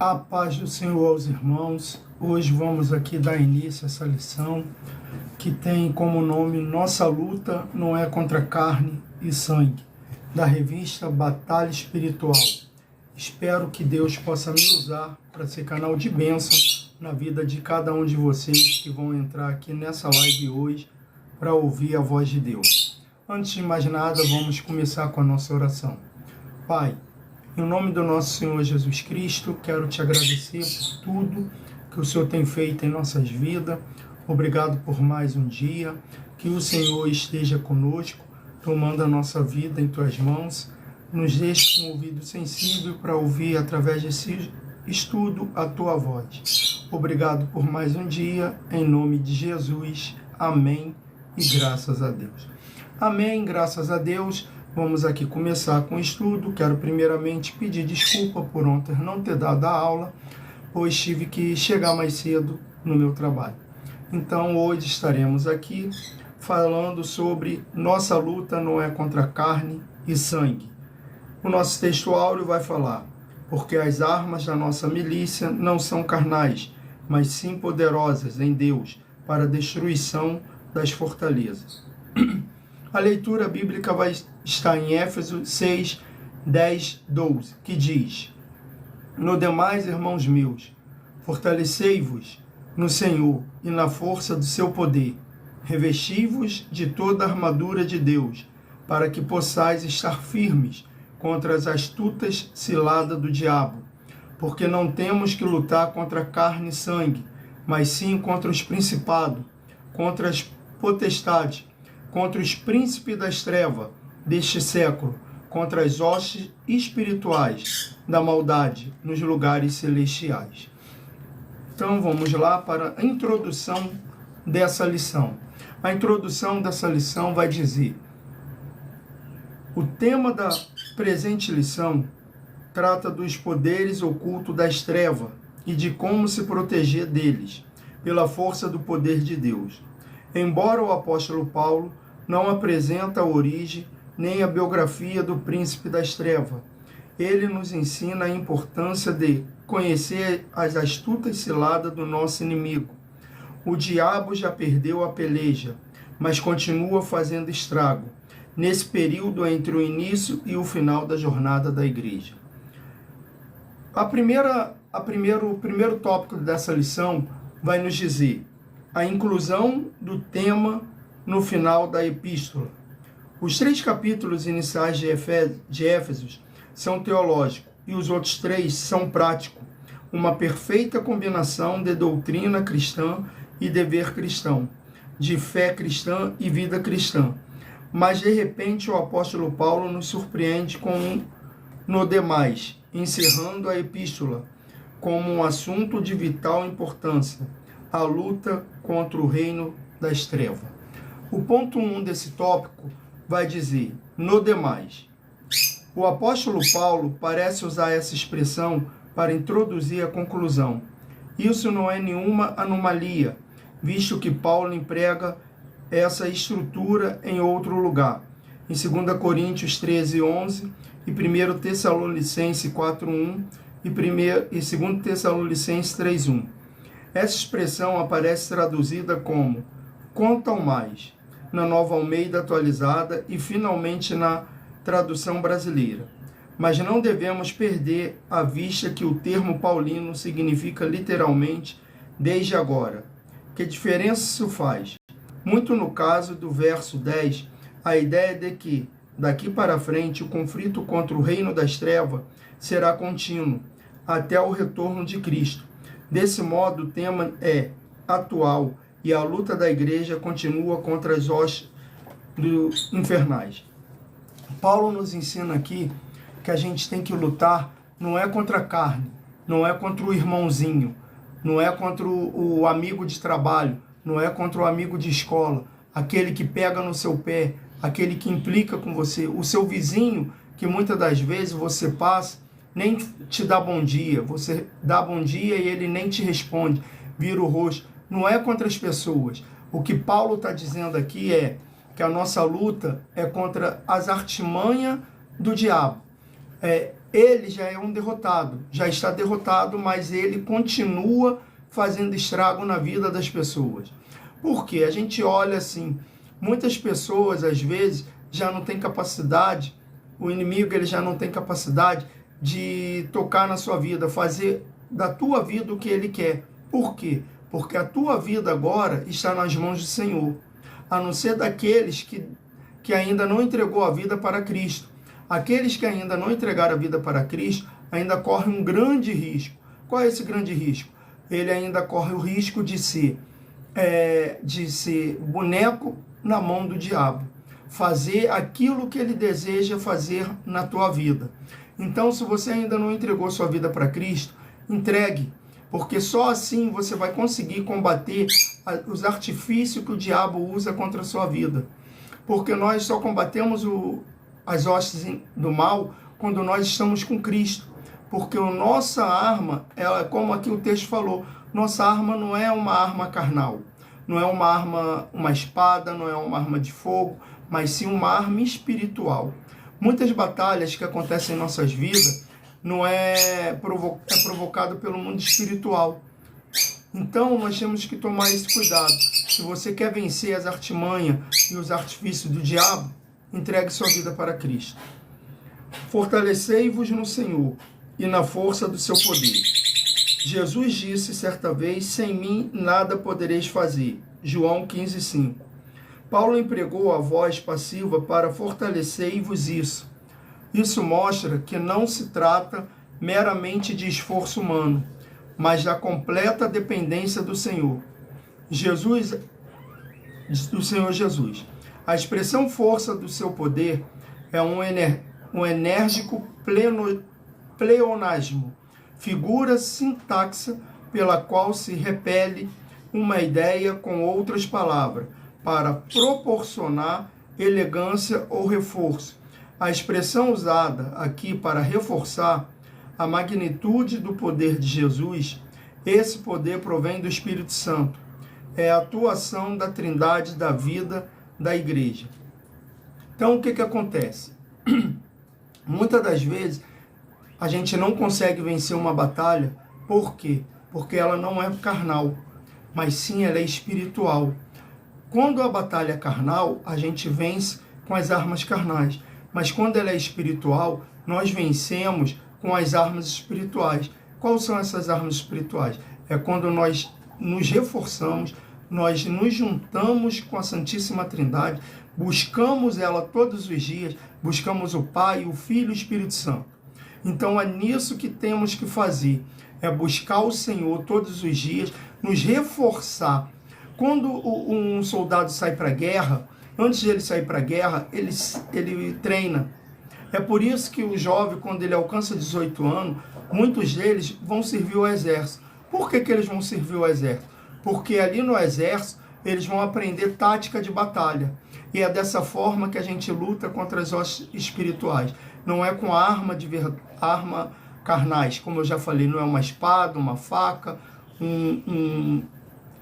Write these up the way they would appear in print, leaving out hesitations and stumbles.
A paz do Senhor aos irmãos. Hoje vamos aqui dar início a essa lição que tem como nome Nossa Luta Não É Contra Carne e Sangue, da revista Batalha Espiritual. Espero que Deus possa me usar para ser canal de bênção na vida de cada um de vocês que vão entrar aqui nessa live hoje para ouvir a voz de Deus. Antes de mais nada, vamos começar com a nossa oração. Pai, em nome do nosso Senhor Jesus Cristo, quero te agradecer por tudo que o Senhor tem feito em nossas vidas. Obrigado por mais um dia. Que o Senhor esteja conosco, tomando a nossa vida em tuas mãos. Nos deixe com o ouvido sensível para ouvir através desse estudo a tua voz. Obrigado por mais um dia, em nome de Jesus. Amém e graças a Deus. Amém, graças a Deus. Vamos aqui começar com o estudo. Quero primeiramente pedir desculpa por ontem não ter dado a aula, pois tive que chegar mais cedo no meu trabalho. Então hoje estaremos aqui falando sobre nossa luta não é contra carne e sangue. O nosso texto áureo vai falar: porque as armas da nossa milícia não são carnais, mas sim poderosas em Deus para a destruição das fortalezas. A leitura bíblica vai estar em Éfesos 6, 10, 12, que diz: No demais, irmãos meus, fortalecei-vos no Senhor e na força do seu poder. Revesti-vos de toda a armadura de Deus, para que possais estar firmes contra as astutas ciladas do diabo. Porque não temos que lutar contra carne e sangue, mas sim contra os principados, contra as potestades, contra os príncipes das trevas deste século, contra as hostes espirituais da maldade nos lugares celestiais. Então vamos lá para a introdução dessa lição. A introdução dessa lição vai dizer: o tema da presente lição trata dos poderes ocultos das trevas e de como se proteger deles, pela força do poder de Deus. Embora o apóstolo Paulo não apresenta a origem nem a biografia do príncipe das trevas, ele nos ensina a importância de conhecer as astutas ciladas do nosso inimigo. O diabo já perdeu a peleja, mas continua fazendo estrago nesse período entre o início e o final da jornada da igreja. O primeiro tópico dessa lição vai nos dizer a inclusão do tema no final da epístola. Os 3 capítulos iniciais de Éfesos são teológicos e os outros 3 são práticos, uma perfeita combinação de doutrina cristã e dever cristão, de fé cristã e vida cristã. Mas de repente o apóstolo Paulo nos surpreende com no demais, encerrando a epístola como um assunto de vital importância: a luta contra o reino das trevas. O ponto 1 desse tópico vai dizer, no demais. O apóstolo Paulo parece usar essa expressão para introduzir a conclusão. Isso não é nenhuma anomalia, visto que Paulo emprega essa estrutura em outro lugar, em 2 Coríntios 13, 11, e 1 Tessalonicenses 4, 1 e 2 Tessalonicenses 3, 1. Essa expressão aparece traduzida como quanto ao mais, na Nova Almeida atualizada e finalmente na tradução brasileira. Mas não devemos perder à vista que o termo paulino significa literalmente desde agora. Que diferença isso faz? Muito no caso do verso 10, a ideia de que, daqui para frente, o conflito contra o reino das trevas será contínuo, até o retorno de Cristo. Desse modo, o tema é atual e a luta da igreja continua contra as hostes infernais. Paulo nos ensina aqui que a gente tem que lutar não é contra a carne, não é contra o irmãozinho, não é contra o amigo de trabalho, não é contra o amigo de escola, aquele que pega no seu pé, aquele que implica com você, o seu vizinho que muitas das vezes você passa, nem te dá bom dia, você dá bom dia e ele nem te responde, vira o rosto. Não é contra as pessoas. O que Paulo está dizendo aqui é que a nossa luta é contra as artimanhas do diabo. ele já é um derrotado, já está derrotado, mas ele continua fazendo estrago na vida das pessoas. Por quê? A gente olha assim, muitas pessoas às vezes já não têm capacidade, o inimigo ele já não tem capacidade de tocar na sua vida, fazer da tua vida o que ele quer. Por quê? Porque a tua vida agora está nas mãos do Senhor, a não ser daqueles que ainda não entregou a vida para Cristo. Aqueles que ainda não entregaram a vida para Cristo ainda correm um grande risco. Qual é esse grande risco? Ele ainda corre o risco de ser boneco na mão do diabo, fazer aquilo que ele deseja fazer na tua vida. Então, se você ainda não entregou sua vida para Cristo, entregue, porque só assim você vai conseguir combater os artifícios que o diabo usa contra a sua vida. Porque nós só combatemos as hostes do mal quando nós estamos com Cristo. Porque a nossa arma, ela, como aqui o texto falou, nossa arma não é uma arma carnal, não é uma espada, não é uma arma de fogo, mas sim uma arma espiritual. Muitas batalhas que acontecem em nossas vidas não é provocado pelo mundo espiritual. Então nós temos que tomar esse cuidado. Se você quer vencer as artimanhas e os artifícios do diabo, entregue sua vida para Cristo. Fortalecei-vos no Senhor e na força do seu poder. Jesus disse certa vez, sem mim nada podereis fazer. João 15:5. Paulo empregou a voz passiva para fortalecer-vos isso. Isso mostra que não se trata meramente de esforço humano, mas da completa dependência do Senhor. Do Senhor Jesus. A expressão força do seu poder é um enérgico pleonasmo, figura sintaxa pela qual se repele uma ideia com outras palavras, para proporcionar elegância ou reforço. A expressão usada aqui para reforçar a magnitude do poder de Jesus, esse poder provém do Espírito Santo. É a atuação da Trindade da vida da igreja. Então, o que acontece? Muitas das vezes, a gente não consegue vencer uma batalha. Por quê? Porque ela não é carnal, mas sim ela é espiritual. Quando a batalha é carnal, a gente vence com as armas carnais. Mas quando ela é espiritual, nós vencemos com as armas espirituais. Quais são essas armas espirituais? É quando nós nos reforçamos, nós nos juntamos com a Santíssima Trindade, buscamos ela todos os dias, buscamos o Pai, o Filho e o Espírito Santo. Então é nisso que temos que fazer, é buscar o Senhor todos os dias, nos reforçar. Quando um soldado sai para a guerra, antes de ele sair para a guerra, ele treina. É por isso que o jovem, quando ele alcança 18 anos, muitos deles vão servir o exército. Por que eles vão servir o exército? Porque ali no exército, eles vão aprender tática de batalha. E é dessa forma que a gente luta contra as hostes espirituais. Não é com arma carnais, como eu já falei, não é uma espada, uma faca,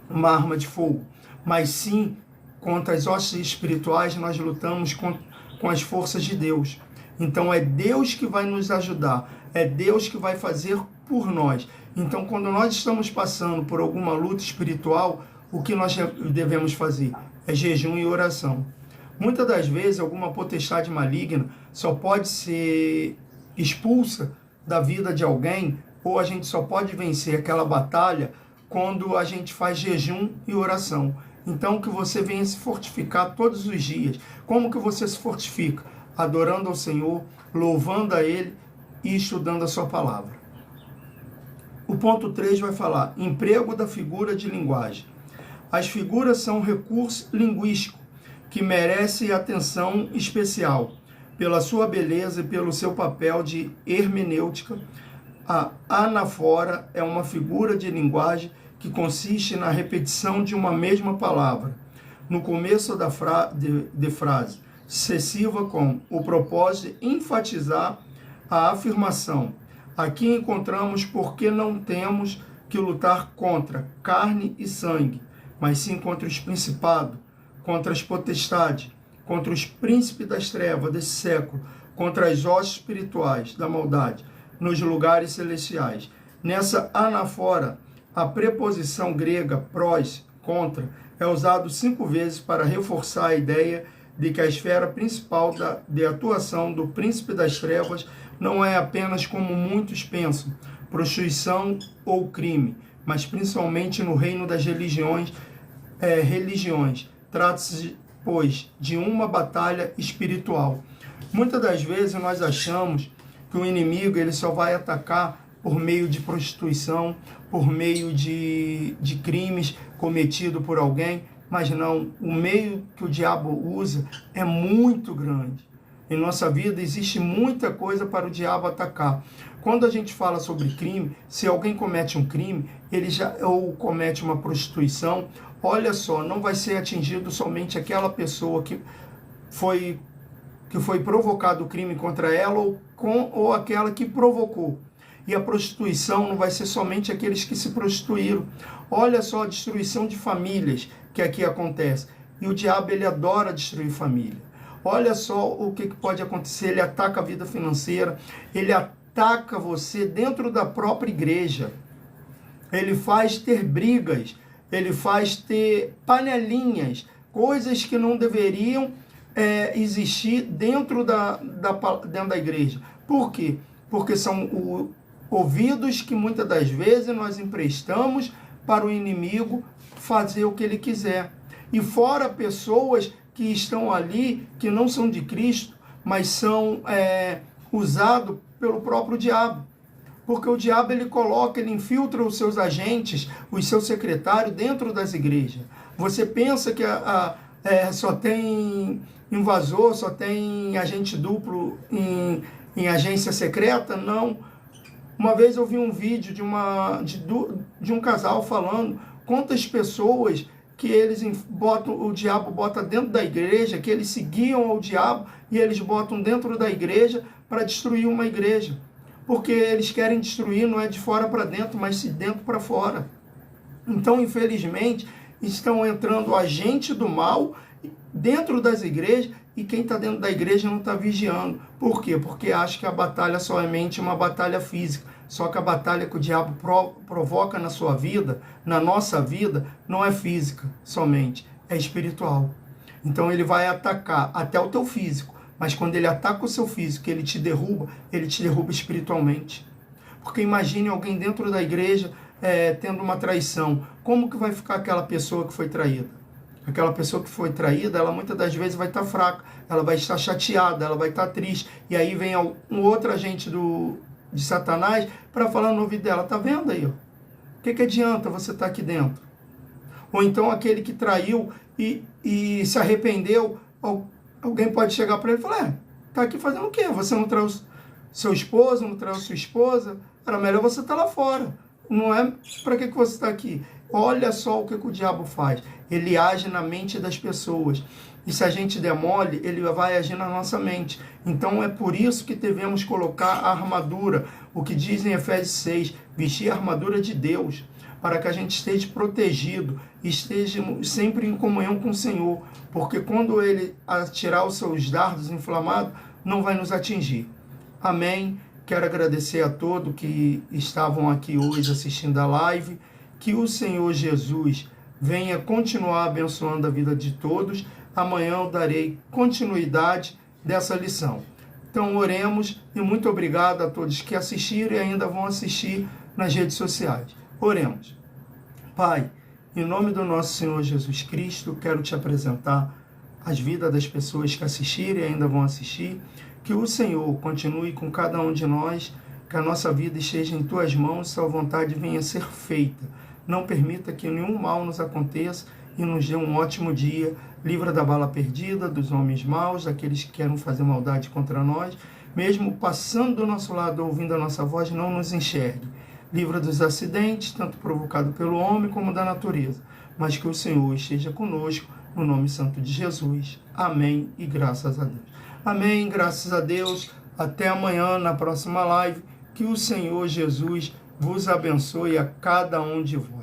uma arma de fogo. Mas sim, contra as hostes espirituais, nós lutamos com as forças de Deus. Então é Deus que vai nos ajudar, é Deus que vai fazer por nós. Então, quando nós estamos passando por alguma luta espiritual, o que nós devemos fazer? É jejum e oração. Muitas das vezes, alguma potestade maligna só pode ser expulsa da vida de alguém, ou a gente só pode vencer aquela batalha quando a gente faz jejum e oração. Então, que você venha se fortificar todos os dias. Como que você se fortifica? Adorando ao Senhor, louvando a Ele e estudando a sua palavra. O ponto 3 vai falar, emprego da figura de linguagem. As figuras são um recurso linguístico que merece atenção especial pela sua beleza e pelo seu papel de hermenêutica. A anafora é uma figura de linguagem que consiste na repetição de uma mesma palavra no começo de frase, sucessiva com o propósito de enfatizar a afirmação. Aqui encontramos porque não temos que lutar contra carne e sangue, mas sim contra os principados, contra as potestades, contra os príncipes das trevas desse século, contra as hostes espirituais da maldade nos lugares celestiais. Nessa anafora, a preposição grega pros, contra, é usado 5 vezes para reforçar a ideia de que a esfera principal de atuação do príncipe das trevas não é apenas, como muitos pensam, prostituição ou crime, mas principalmente no reino das religiões. Trata-se, pois, de uma batalha espiritual. Muitas das vezes nós achamos que o inimigo ele só vai atacar por meio de prostituição, por meio de crimes cometidos por alguém, mas não, o meio que o diabo usa é muito grande. Em nossa vida existe muita coisa para o diabo atacar. Quando a gente fala sobre crime, se alguém comete um crime, ou comete uma prostituição, olha só, não vai ser atingido somente aquela pessoa que foi provocado o crime contra ela ou aquela que provocou. E a prostituição não vai ser somente aqueles que se prostituíram. Olha só a destruição de famílias que aqui acontece. E o diabo, ele adora destruir família. Olha só o que pode acontecer. Ele ataca a vida financeira, ele ataca você dentro da própria igreja. Ele faz ter brigas, ele faz ter panelinhas, coisas que não deveriam existir dentro dentro da igreja. Por quê? Porque são ouvidos que muitas das vezes nós emprestamos para o inimigo fazer o que ele quiser. E fora pessoas que estão ali, que não são de Cristo, mas são usados pelo próprio diabo. Porque o diabo ele infiltra os seus agentes, os seus secretários dentro das igrejas. Você pensa que só tem invasor, só tem agente duplo em agência secreta? Não. Uma vez eu vi um vídeo de um casal falando quantas pessoas que o diabo bota dentro da igreja, que eles seguiam ao diabo e eles botam dentro da igreja para destruir uma igreja. Porque eles querem destruir não é de fora para dentro, mas de dentro para fora. Então, infelizmente, estão entrando agentes do mal dentro das igrejas e quem está dentro da igreja não está vigiando. Por quê? Porque acha que a batalha somente é uma batalha física. Só que a batalha que o diabo provoca na sua vida, na nossa vida, não é física somente, é espiritual. Então ele vai atacar até o teu físico, mas quando ele ataca o seu físico, ele te derruba espiritualmente. Porque imagine alguém dentro da igreja tendo uma traição. Como que vai ficar aquela pessoa que foi traída? Aquela pessoa que foi traída, ela muitas das vezes vai estar fraca, ela vai estar chateada, ela vai estar triste. E aí vem um outro agente de Satanás para falar no ouvido dela, tá vendo aí? O que adianta você estar aqui dentro? Ou então aquele que traiu e se arrependeu, alguém pode chegar para ele e falar, tá aqui fazendo o quê? Você não traiu seu esposo, não traiu sua esposa? Era melhor você estar lá fora. Não é para que você está aqui. Olha só o que o diabo faz. Ele age na mente das pessoas. E se a gente demole, ele vai agir na nossa mente. Então é por isso que devemos colocar a armadura. O que diz em Efésios 6, vestir a armadura de Deus, para que a gente esteja protegido, esteja sempre em comunhão com o Senhor. Porque quando ele atirar os seus dardos inflamados, não vai nos atingir. Amém. Quero agradecer a todos que estavam aqui hoje assistindo a live. Que o Senhor Jesus venha continuar abençoando a vida de todos. Amanhã eu darei continuidade dessa lição. Então oremos e muito obrigado a todos que assistiram e ainda vão assistir nas redes sociais. Oremos. Pai, em nome do nosso Senhor Jesus Cristo, quero te apresentar as vidas das pessoas que assistiram e ainda vão assistir. Que o Senhor continue com cada um de nós, que a nossa vida esteja em tuas mãos, sua vontade venha a ser feita. Não permita que nenhum mal nos aconteça e nos dê um ótimo dia. Livra da bala perdida, dos homens maus, daqueles que querem fazer maldade contra nós. Mesmo passando do nosso lado, ouvindo a nossa voz, não nos enxergue. Livra dos acidentes, tanto provocados pelo homem como da natureza. Mas que o Senhor esteja conosco, no nome santo de Jesus. Amém e graças a Deus. Amém, graças a Deus. Até amanhã, na próxima live. Que o Senhor Jesus vos abençoe a cada um de vós.